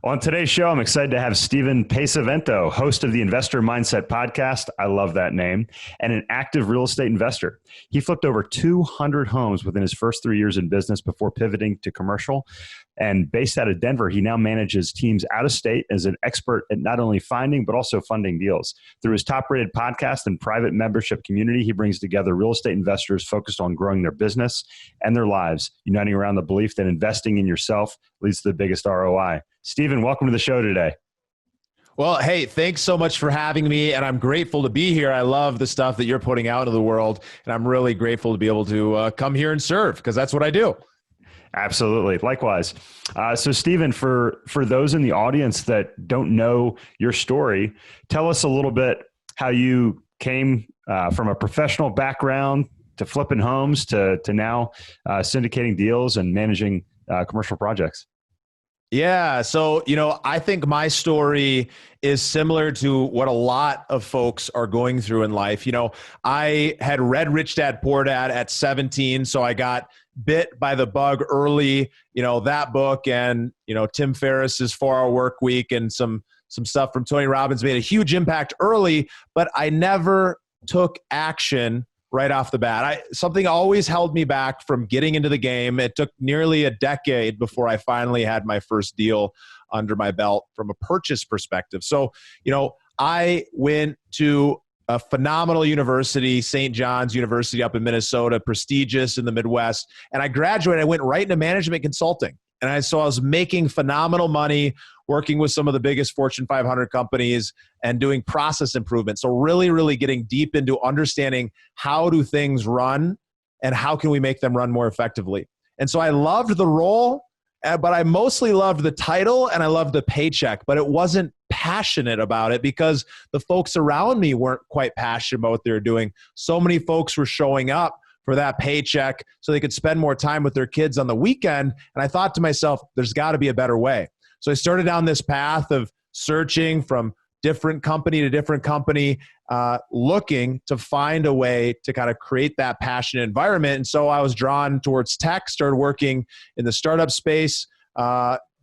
On today's show, I'm excited to have Stephen Pesavento, host of the Investor Mindset podcast. I love that name, and an active real estate investor. He flipped over 200 homes within his first 3 years in business before pivoting to commercial. And based out of Denver, he now manages teams out of state as an expert at not only finding, but also funding deals. Through his top-rated podcast and private membership community, he brings together real estate investors focused on growing their business and their lives, uniting around the belief that investing in yourself leads to the biggest ROI. Stephen, welcome to the show today. Well, hey, thanks so much for having me, and I'm grateful to be here. I love the stuff that you're putting out into the world, and I'm really grateful to be able to come here and serve, because that's what I do. Absolutely. Likewise. So Stephen, for those in the audience that don't know your story, tell us a little bit how you came from a professional background to flipping homes to now syndicating deals and managing commercial projects. Yeah. So, I think my story is similar to what a lot of folks are going through in life. I had read Rich Dad, Poor Dad at 17. So I got bit by the bug early, that book and, Tim Ferriss's 4-Hour Work Week and some stuff from Tony Robbins made a huge impact early, but I never took action right off the bat. Something always held me back from getting into the game. It took nearly a decade before I finally had my first deal under my belt from a purchase perspective. So, I went to a phenomenal university, St. John's University up in Minnesota, prestigious in the Midwest. And I graduated, I went right into management consulting. And I was making phenomenal money working with some of the biggest Fortune 500 companies and doing process improvement. So really, really getting deep into understanding how do things run and how can we make them run more effectively. And so I loved the role, but I mostly loved the title and I loved the paycheck, but it wasn't passionate about it because the folks around me weren't quite passionate about what they were doing. So many folks were showing up for that paycheck so they could spend more time with their kids on the weekend. And I thought to myself, there's got to be a better way. So I started down this path of searching from different company to different company, looking to find a way to kind of create that passionate environment. And so I was drawn towards tech, started working in the startup space,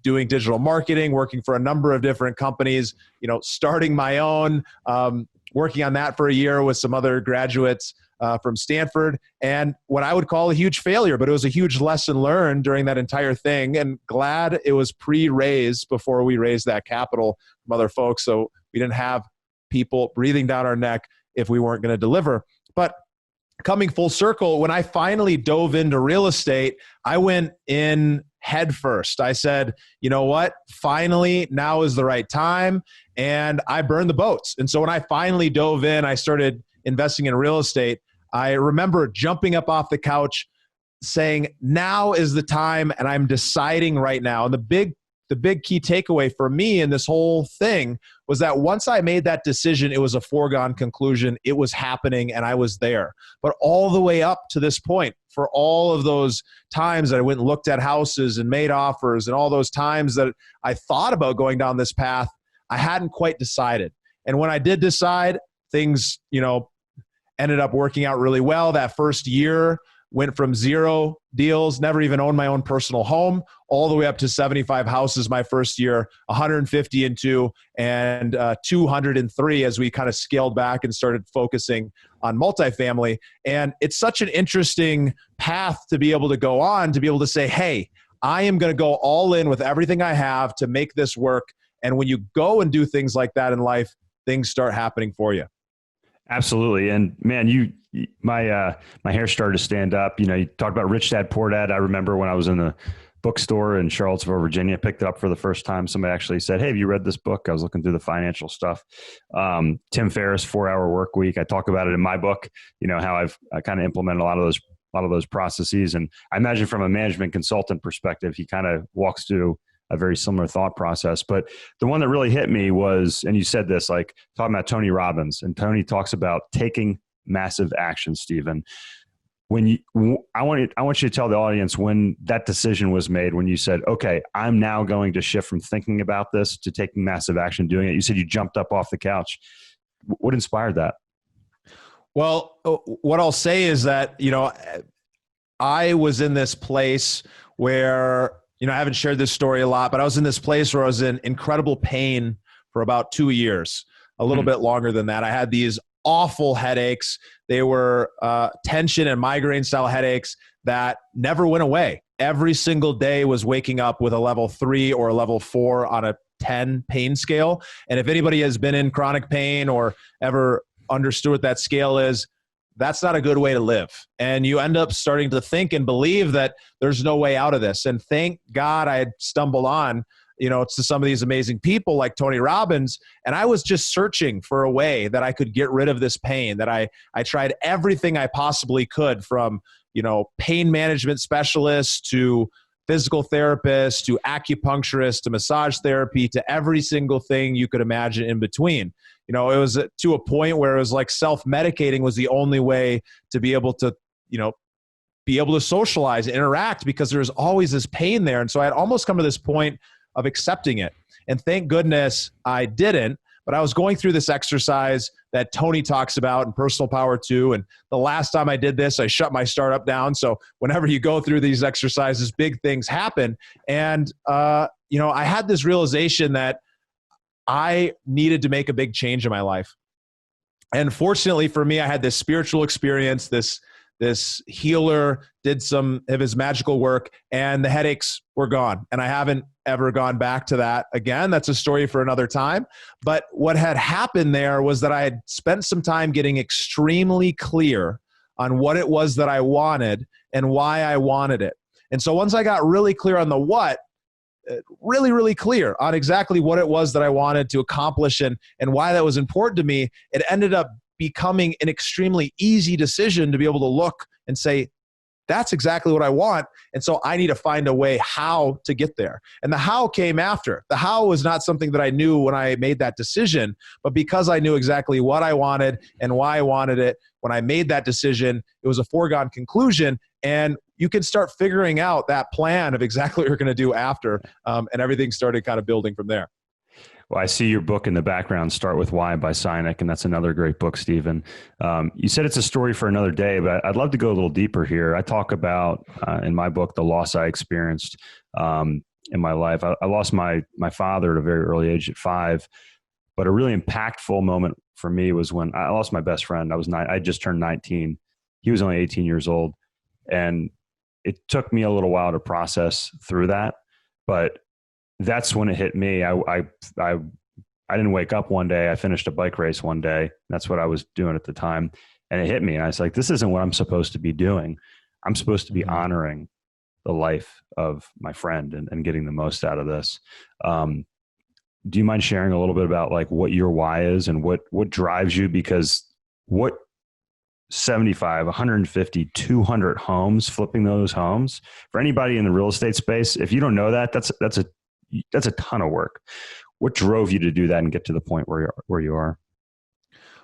doing digital marketing, working for a number of different companies, starting my own, working on that for a year with some other graduates from Stanford, and what I would call a huge failure, but it was a huge lesson learned during that entire thing, and glad it was pre-raised before we raised that capital from other folks, so we didn't have people breathing down our neck if we weren't going to deliver. But coming full circle, when I finally dove into real estate, I went in head first. I said, you know what? Finally, now is the right time, and I burned the boats. And so when I finally dove in, I started investing in real estate. I remember jumping up off the couch saying, now is the time, and I'm deciding right now. And the big key takeaway for me in this whole thing was that once I made that decision, it was a foregone conclusion. It was happening, and I was there. But all the way up to this point, for all of those times that I went and looked at houses and made offers, and all those times that I thought about going down this path, I hadn't quite decided. And when I did decide, things, ended up working out really well. That first year went from 0 deals, never even owned my own personal home, all the way up to 75 houses my first year, 150 in 2, and 203 as we kind of scaled back and started focusing on multifamily. And it's such an interesting path to be able to go on, to be able to say, hey, I am going to go all in with everything I have to make this work. And when you go and do things like that in life, things start happening for you. Absolutely. And man, my hair started to stand up. You talked about Rich Dad, Poor Dad. I remember when I was in the bookstore in Charlottesville, Virginia, picked it up for the first time. Somebody actually said, hey, have you read this book? I was looking through the financial stuff. Tim Ferriss, 4-Hour Work Week. I talk about it in my book, how I kind of implemented a lot of those processes. And I imagine from a management consultant perspective, he kind of walks through a very similar thought process. But the one that really hit me was, and you said this, like talking about Tony Robbins, and Tony talks about taking massive action, Stephen. I want you to tell the audience when that decision was made, when you said, okay, I'm now going to shift from thinking about this to taking massive action, doing it. You said you jumped up off the couch. What inspired that? Well, what I'll say is that, I was in this place where I haven't shared this story a lot, but I was in this place where I was in incredible pain for about 2 years, a little bit longer than that. I had these awful headaches. They were tension and migraine style headaches that never went away. Every single day was waking up with a level 3 or a level 4 on a 10 pain scale. And if anybody has been in chronic pain or ever understood what that scale is, that's not a good way to live. And you end up starting to think and believe that there's no way out of this. And thank God I had stumbled on, to some of these amazing people like Tony Robbins. And I was just searching for a way that I could get rid of this pain, that I tried everything I possibly could, from, pain management specialists to physical therapists to acupuncturists to massage therapy to every single thing you could imagine in between. It was to a point where it was like self-medicating was the only way to be able to, socialize, interact, because there's always this pain there. And so I had almost come to this point of accepting it. And thank goodness I didn't, but I was going through this exercise that Tony talks about in Personal Power 2. And the last time I did this, I shut my startup down. So whenever you go through these exercises, big things happen. And, I had this realization that I needed to make a big change in my life. And fortunately for me, I had this spiritual experience. This healer did some of his magical work, and the headaches were gone. And I haven't ever gone back to that again. That's a story for another time. But what had happened there was that I had spent some time getting extremely clear on what it was that I wanted and why I wanted it. And so once I got really clear on the what, really, really clear on exactly what it was that I wanted to accomplish and why that was important to me, it ended up becoming an extremely easy decision to be able to look and say, that's exactly what I want. And so I need to find a way how to get there. And the how came after. The how was not something that I knew when I made that decision, but because I knew exactly what I wanted and why I wanted it, when I made that decision, it was a foregone conclusion. And you can start figuring out that plan of exactly what you're going to do after. And everything started kind of building from there. Well, I see your book in the background, Start With Why by Sinek, and that's another great book, Stephen. You said it's a story for another day, but I'd love to go a little deeper here. I talk about, in my book, the loss I experienced in my life. I lost my father at a very early age at 5, but a really impactful moment for me was when I lost my best friend. I just turned 19. He was only 18 years old, and it took me a little while to process through that, but that's when it hit me. I didn't wake up one day. I finished a bike race one day. That's what I was doing at the time. And it hit me. And I was like, this isn't what I'm supposed to be doing. I'm supposed to be honoring the life of my friend and getting the most out of this. Do you mind sharing a little bit about like what your why is and what drives you? Because what 75, 150, 200 homes, flipping those homes, for anybody in the real estate space, if you don't know that, that's a ton of work. What drove you to do that and get to the point where you are?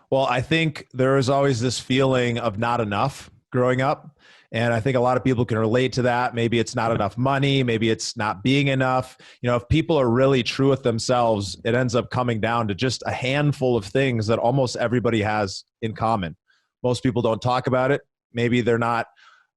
Well, I think there is always this feeling of not enough growing up. And I think a lot of people can relate to that. Maybe it's not enough money. Maybe it's not being enough. If people are really true with themselves, it ends up coming down to just a handful of things that almost everybody has in common. Most people don't talk about it. Maybe they're not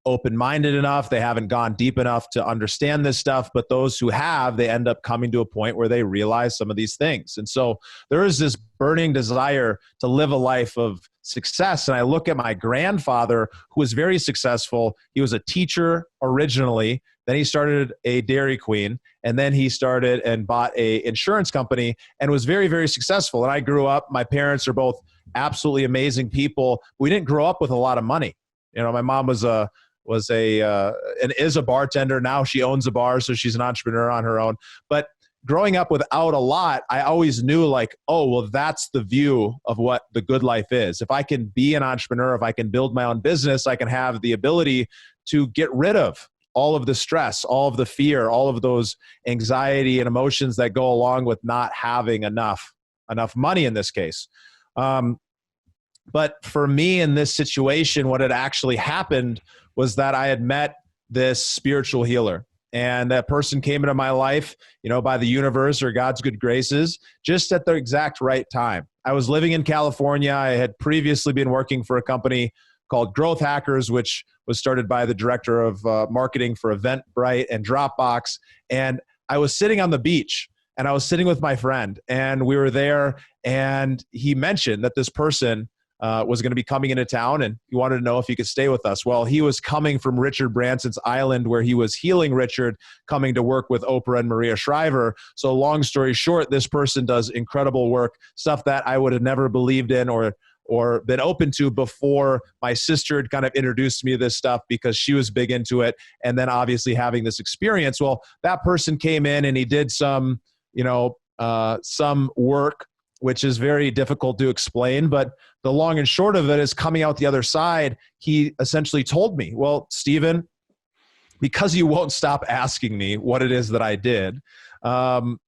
open-minded enough. They haven't gone deep enough to understand this stuff, but those who have, they end up coming to a point where they realize some of these things. And so there is this burning desire to live a life of success. And I look at my grandfather, who was very successful. He was a teacher originally. Then he started a Dairy Queen, and then he started and bought a insurance company and was very, very successful. And I grew up, my parents are both absolutely amazing people. We didn't grow up with a lot of money. My mom was and is a bartender. Now she owns a bar, so she's an entrepreneur on her own. But growing up without a lot, I always knew like, oh, well, that's the view of what the good life is. If I can be an entrepreneur, if I can build my own business, I can have the ability to get rid of all of the stress, all of the fear, all of those anxiety and emotions that go along with not having enough money in this case. But for me in this situation, what had actually happened was that I had met this spiritual healer, and that person came into my life, by the universe or God's good graces, just at the exact right time. I was living in California. I had previously been working for a company called Growth Hackers, which was started by the director of marketing for Eventbrite and Dropbox. And I was sitting on the beach, and I was sitting with my friend, and we were there, and he mentioned that this person was going to be coming into town, and he wanted to know if he could stay with us. Well, he was coming from Richard Branson's island, where he was healing Richard, coming to work with Oprah and Maria Shriver. So long story short, this person does incredible work, stuff that I would have never believed in or been open to before my sister had kind of introduced me to this stuff because she was big into it. And then obviously having this experience, well, that person came in and he did some work, which is very difficult to explain, but the long and short of it is, coming out the other side, he essentially told me, well, Stephen, because you won't stop asking me what it is that I did,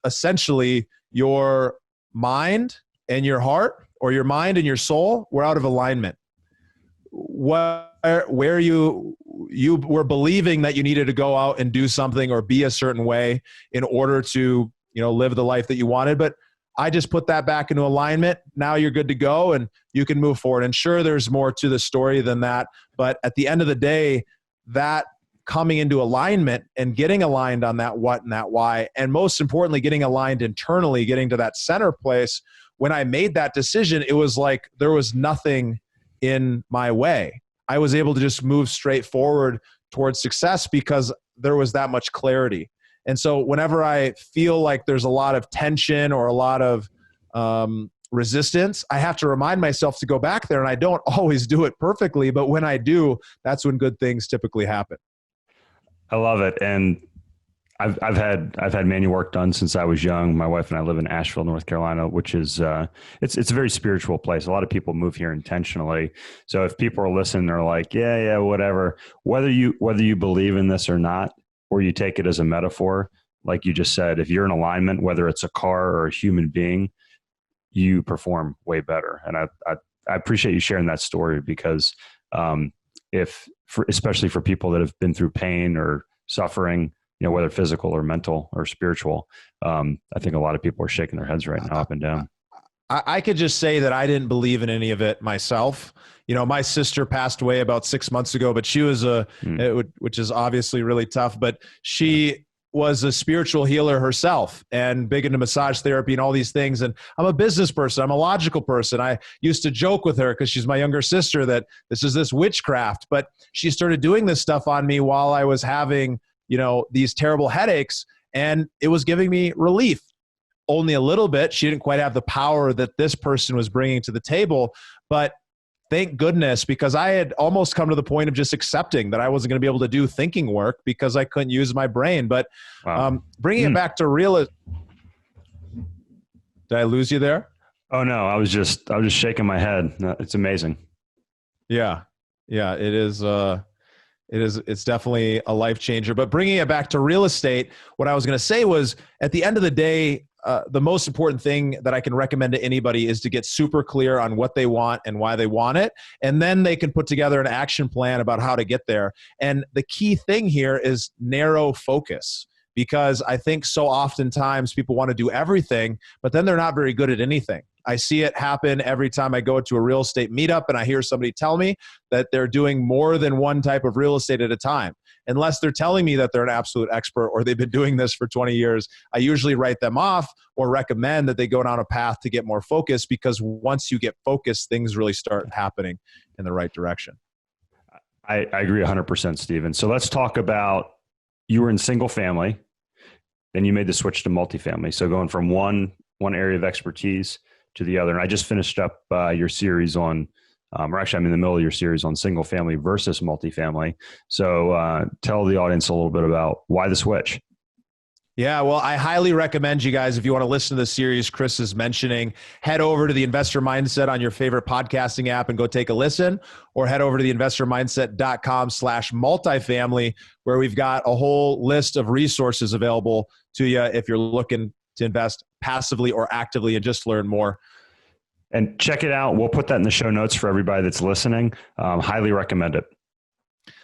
essentially your mind and your heart, or your mind and your soul, were out of alignment. Where you were believing that you needed to go out and do something or be a certain way in order to, live the life that you wanted. But I just put that back into alignment. Now you're good to go and you can move forward. And sure, there's more to the story than that. But at the end of the day, that coming into alignment and getting aligned on that what and that why, and most importantly, getting aligned internally, getting to that center place. When I made that decision, it was like there was nothing in my way. I was able to just move straight forward towards success because there was that much clarity. And so whenever I feel like there's a lot of tension or a lot of resistance, I have to remind myself to go back there. And I don't always do it perfectly, but when I do, that's when good things typically happen. I love it. And I've had manual work done since I was young. My wife and I live in Asheville, North Carolina, which is it's a very spiritual place. A lot of people move here intentionally. So if people are listening, they're like, yeah, whatever. Whether you believe in this or not, or you take it as a metaphor, like you just said, if you're in alignment, whether it's a car or a human being, you perform way better. And I appreciate you sharing that story because especially for people that have been through pain or suffering, whether physical or mental or spiritual, I think a lot of people are shaking their heads right now, up and down. I could just say that I didn't believe in any of it myself. My sister passed away about 6 months ago, but she was which is obviously really tough, but she was a spiritual healer herself and big into massage therapy and all these things. And I'm a business person. I'm a logical person. I used to joke with her because she's my younger sister that this is this witchcraft, but she started doing this stuff on me while I was having, these terrible headaches, and it was giving me relief. Only a little bit. She didn't quite have the power that this person was bringing to the table, but thank goodness, because I had almost come to the point of just accepting that I wasn't going to be able to do thinking work because I couldn't use my brain. But bringing it back to real, did I lose you there? Oh no, I was just shaking my head. It's amazing. Yeah, it is. It's definitely a life changer. But bringing it back to real estate, what I was going to say was, at the end of the day, the most important thing that I can recommend to anybody is to get super clear on what they want and why they want it. And then they can put together an action plan about how to get there. And the key thing here is narrow focus, because I think so oftentimes people want to do everything, but then they're not very good at anything. I see it happen every time I go to a real estate meetup and I hear somebody tell me that they're doing more than one type of real estate at a time. Unless they're telling me that they're an absolute expert or they've been doing this for 20 years, I usually write them off or recommend that they go down a path to get more focused, because once you get focused, things really start happening in the right direction. I agree 100%, Stephen. So let's talk about, you were in single family, then you made the switch to multifamily. So going from one area of expertise to the other. And I just finished up your series on, or actually I'm in the middle of your series on single family versus multifamily. So tell the audience a little bit about why the switch. Yeah, well, I highly recommend you guys, if you want to listen to the series Chris is mentioning, head over to the Investor Mindset on your favorite podcasting app and go take a listen, or head over to the investormindset.com/multifamily, where we've got a whole list of resources available to you if you're looking to invest passively or actively and just learn more. And check it out. We'll put that in the show notes for everybody that's listening. Highly recommend it.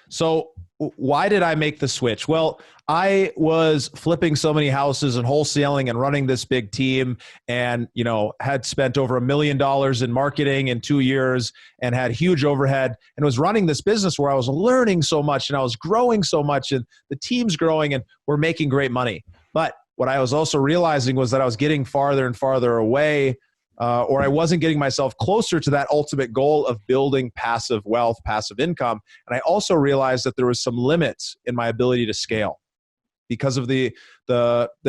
So why did I make the switch? Well, I was flipping so many houses and wholesaling and running this big team, and had spent over $1 million in marketing in 2 years and had huge overhead, and was running this business where I was learning so much and I was growing so much, and the team's growing and we're making great money. But what I was also realizing was that I was getting farther and farther away, or I wasn't getting myself closer to that ultimate goal of building passive wealth, passive income. And I also realized that there was some limits in my ability to scale because of the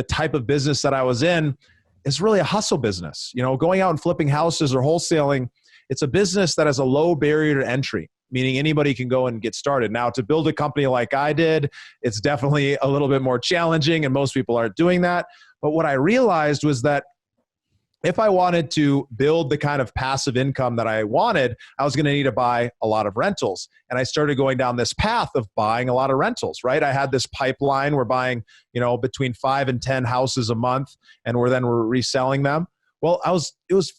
type of business that I was in. Is really a hustle business. Going out and flipping houses or wholesaling, it's a business that has a low barrier to entry, meaning anybody can go and get started. Now, to build a company like I did, it's definitely a little bit more challenging, and most people aren't doing that. But what I realized was that if I wanted to build the kind of passive income that I wanted, I was going to need to buy a lot of rentals. And I started going down this path of buying a lot of rentals, right? I had this pipeline. We're buying, between 5 and 10 houses a month, and we're reselling them. Well, it was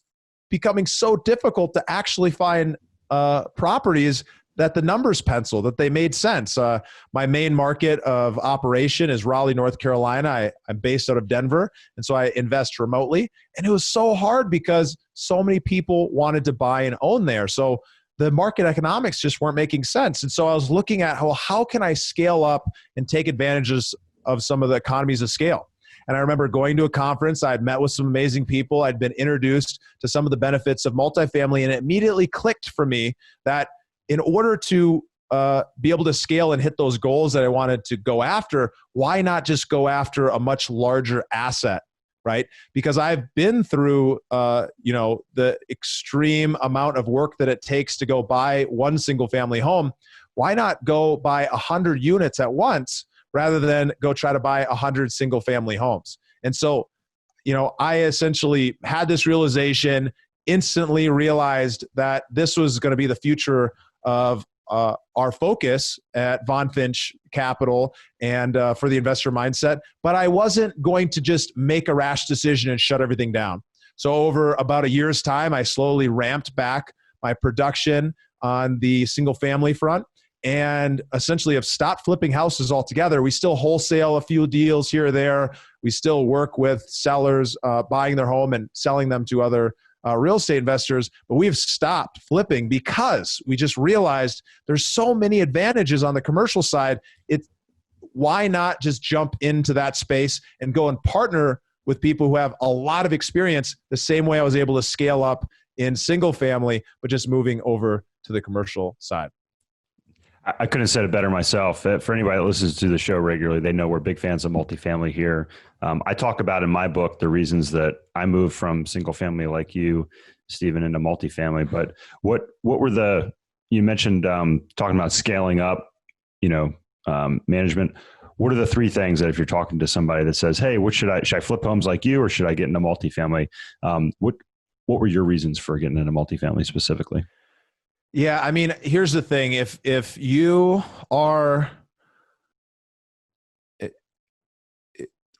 becoming so difficult to actually find properties that the numbers pencil, that they made sense. My main market of operation is Raleigh, North Carolina. I'm based out of Denver, and so I invest remotely. And it was so hard because so many people wanted to buy and own there. So the market economics just weren't making sense. And so I was looking at how can I scale up and take advantages of some of the economies of scale. And I remember going to a conference. I'd met with some amazing people. I'd been introduced to some of the benefits of multifamily, and it immediately clicked for me that in order to be able to scale and hit those goals that I wanted to go after, why not just go after a much larger asset, right? Because I've been through, the extreme amount of work that it takes to go buy one single family home. Why not go buy 100 units at once rather than go try to buy 100 single family homes? And so, I essentially had this realization, instantly realized that this was going to be the future of our focus at Von Finch Capital and for the investor mindset. But I wasn't going to just make a rash decision and shut everything down. So over about a year's time, I slowly ramped back my production on the single family front and essentially have stopped flipping houses altogether. We still wholesale a few deals here or there. We still work with sellers buying their home and selling them to other real estate investors, but we've stopped flipping because we just realized there's so many advantages on the commercial side. Why not just jump into that space and go and partner with people who have a lot of experience, the same way I was able to scale up in single family, but just moving over to the commercial side. I couldn't have said it better myself. For anybody that listens to the show regularly, they know we're big fans of multifamily here. I talk about in my book the reasons that I moved from single family like you, Stephen, into multifamily. But what were you mentioned talking about scaling up, management. What are the 3 things that if you're talking to somebody that says, hey, should I flip homes like you, or should I get into multifamily? What were your reasons for getting into multifamily specifically? Yeah, I mean, here's the thing. If you are,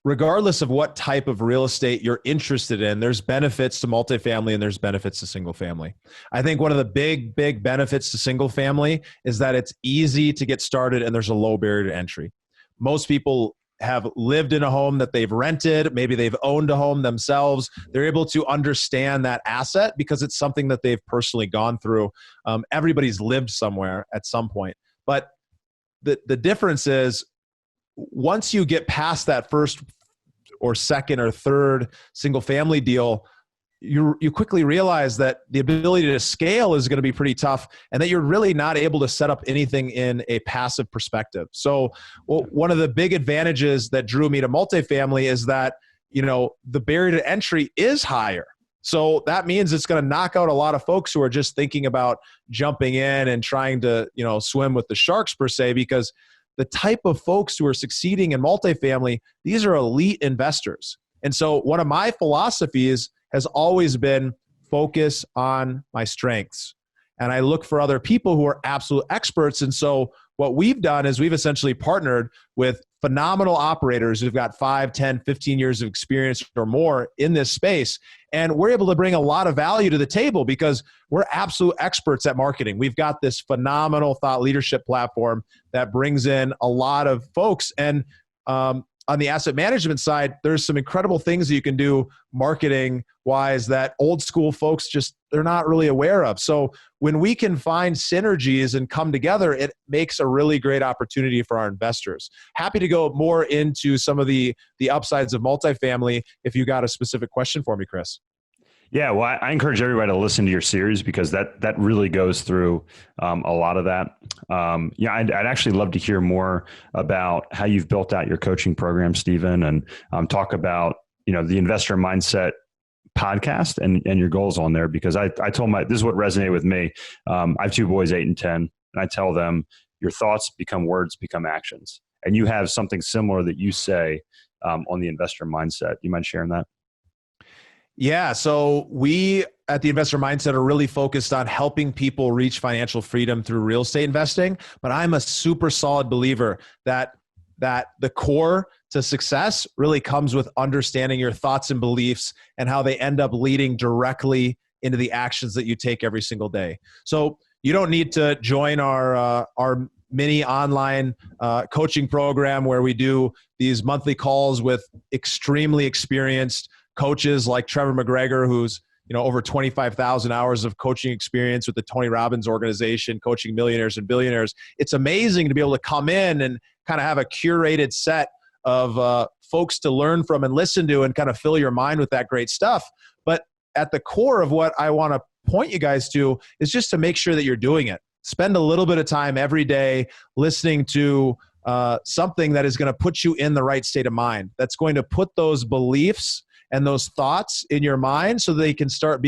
regardless of what type of real estate you're interested in, there's benefits to multifamily and there's benefits to single family. I think one of the big benefits to single family is that it's easy to get started and there's a low barrier to entry. Most people have lived in a home that they've rented. Maybe they've owned a home themselves. They're able to understand that asset because it's something that they've personally gone through. Everybody's lived somewhere at some point. But the difference is once you get past that first or second or third single family deal, you quickly realize that the ability to scale is going to be pretty tough and that you're really not able to set up anything in a passive perspective. So one of the big advantages that drew me to multifamily is that, the barrier to entry is higher. So that means it's going to knock out a lot of folks who are just thinking about jumping in and trying to, swim with the sharks per se, because the type of folks who are succeeding in multifamily, these are elite investors. And so one of my philosophies has always been focus on my strengths. And I look for other people who are absolute experts. And so what we've done is we've essentially partnered with phenomenal operators who've got 5, 10, 15 years of experience or more in this space. And we're able to bring a lot of value to the table because we're absolute experts at marketing. We've got this phenomenal thought leadership platform that brings in a lot of folks. And on the asset management side, there's some incredible things that you can do marketing wise that old school folks they're not really aware of. So when we can find synergies and come together, it makes a really great opportunity for our investors. Happy to go more into some of the upsides of multifamily if you got a specific question for me, Chris. Yeah, well, I encourage everybody to listen to your series because that really goes through a lot of that. I'd actually love to hear more about how you've built out your coaching program, Stephen, and talk about the Investor Mindset podcast and your goals on there, because I told this is what resonated with me. I have two boys, 8 and 10, and I tell them your thoughts become words, become actions, and you have something similar that you say on the Investor Mindset. You mind sharing that? Yeah. So we at the Investor Mindset are really focused on helping people reach financial freedom through real estate investing. But I'm a super solid believer that the core to success really comes with understanding your thoughts and beliefs and how they end up leading directly into the actions that you take every single day. So you don't need to join our mini online coaching program where we do these monthly calls with extremely experienced coaches like Trevor McGregor, who's over 25,000 hours of coaching experience with the Tony Robbins organization, coaching millionaires and billionaires. It's amazing to be able to come in and kind of have a curated set of folks to learn from and listen to and kind of fill your mind with that great stuff. But at the core of what I want to point you guys to is just to make sure that you're doing it. Spend a little bit of time every day listening to something that is going to put you in the right state of mind. That's going to put those beliefs and those thoughts in your mind so they can start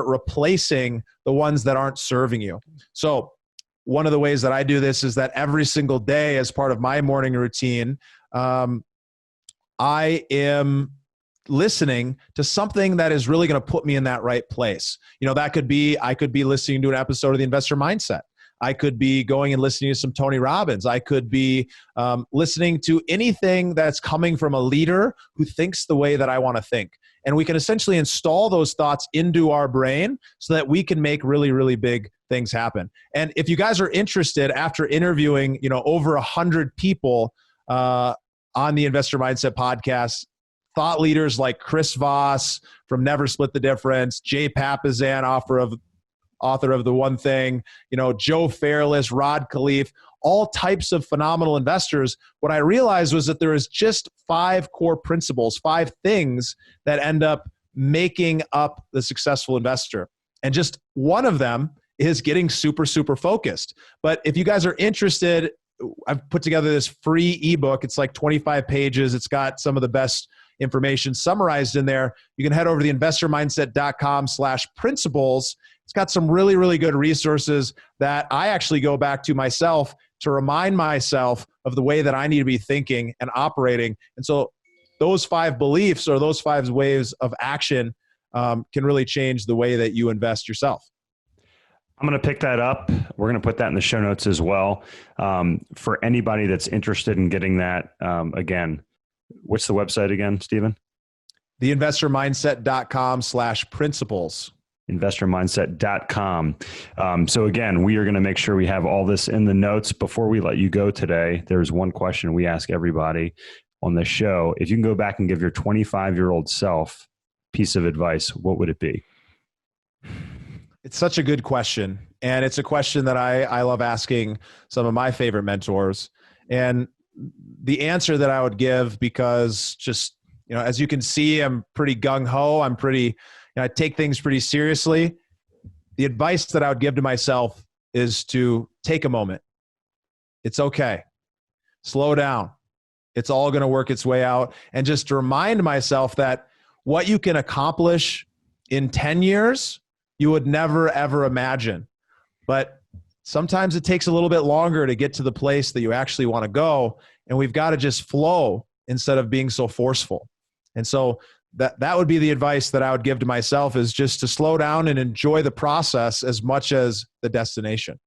replacing the ones that aren't serving you. So one of the ways that I do this is that every single day as part of my morning routine, I am listening to something that is really going to put me in that right place. That could be, I could be listening to an episode of the Investor Mindset. I could be going and listening to some Tony Robbins. I could be listening to anything that's coming from a leader who thinks the way that I want to think. And we can essentially install those thoughts into our brain so that we can make really, really big things happen. And if you guys are interested, after interviewing over 100 people on the Investor Mindset podcast, thought leaders like Chris Voss from Never Split the Difference, Jay Papasan, author of The One Thing, Joe Fairless, Rod Khleif, all types of phenomenal investors. What I realized was that there is just 5 core principles, 5 things that end up making up the successful investor. And just one of them is getting super, super focused. But if you guys are interested, I've put together this free ebook. It's like 25 pages. It's got some of the best information summarized in there. You can head over to theinvestormindset.com/principles. It's got some really, really good resources that I actually go back to myself to remind myself of the way that I need to be thinking and operating. And so those 5 beliefs or those 5 ways of action can really change the way that you invest yourself. I'm going to pick that up. We're going to put that in the show notes as well. For anybody that's interested in getting that, again, what's the website again, Stephen? Theinvestormindset.com/principles. Investormindset.com. So again, we are going to make sure we have all this in the notes. Before we let you go today, there's one question we ask everybody on the show. If you can go back and give your 25-year-old self a piece of advice, what would it be? It's such a good question. And it's a question that I love asking some of my favorite mentors. And the answer that I would give, because just, as you can see, I'm pretty gung-ho. I take things pretty seriously. The advice that I would give to myself is to take a moment. It's okay. Slow down. It's all going to work its way out. And just to remind myself that what you can accomplish in 10 years, you would never, ever imagine. But sometimes it takes a little bit longer to get to the place that you actually want to go. And we've got to just flow instead of being so forceful. And so that would be the advice that I would give to myself, is just to slow down and enjoy the process as much as the destination.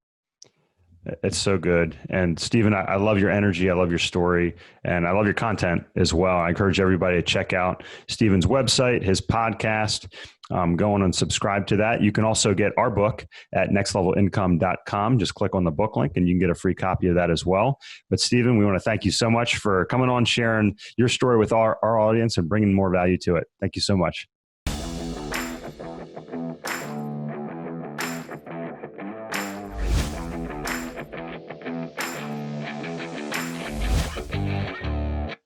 It's so good. And Stephen, I love your energy. I love your story, and I love your content as well. I encourage everybody to check out Stephen's website, his podcast. Go on and subscribe to that. You can also get our book at nextlevelincome.com. Just click on the book link and you can get a free copy of that as well. But Stephen, we want to thank you so much for coming on, sharing your story with our audience and bringing more value to it. Thank you so much.